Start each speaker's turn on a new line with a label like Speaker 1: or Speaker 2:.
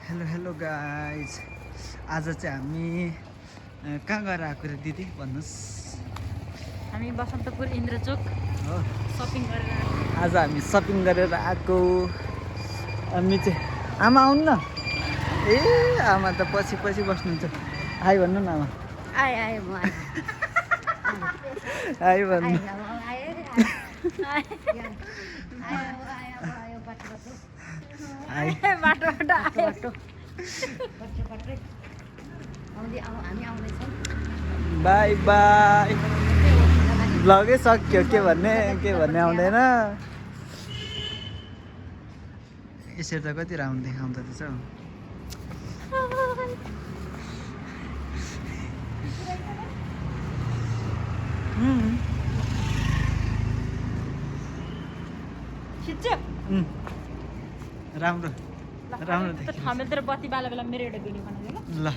Speaker 1: Hello guys आज चाहिँ हामी कहाँ गएर आएको रे दिदी भन्नुहोस्
Speaker 2: हामी बसन्तपुर इन्द्रचोक
Speaker 1: हो
Speaker 2: सपिङ गरेर
Speaker 1: आज हामी सपिङ गरेर आएको हामी चाहिँ आमा आउनु न ए आमा त पछि बस्नुहुन्छ आइ भन्नु न आमा
Speaker 2: आए म
Speaker 1: आइ भन्नु आइ बाई बाई ब्लगै सक्यो के भन्ने आउँदैन यसरी त कति राम्रो देखाउँदो रहेछ हौ। राम्रो
Speaker 2: हामीले तर बत्ती बाला बेला मेरो एउटा भिडियो बनाउँदैन
Speaker 1: ल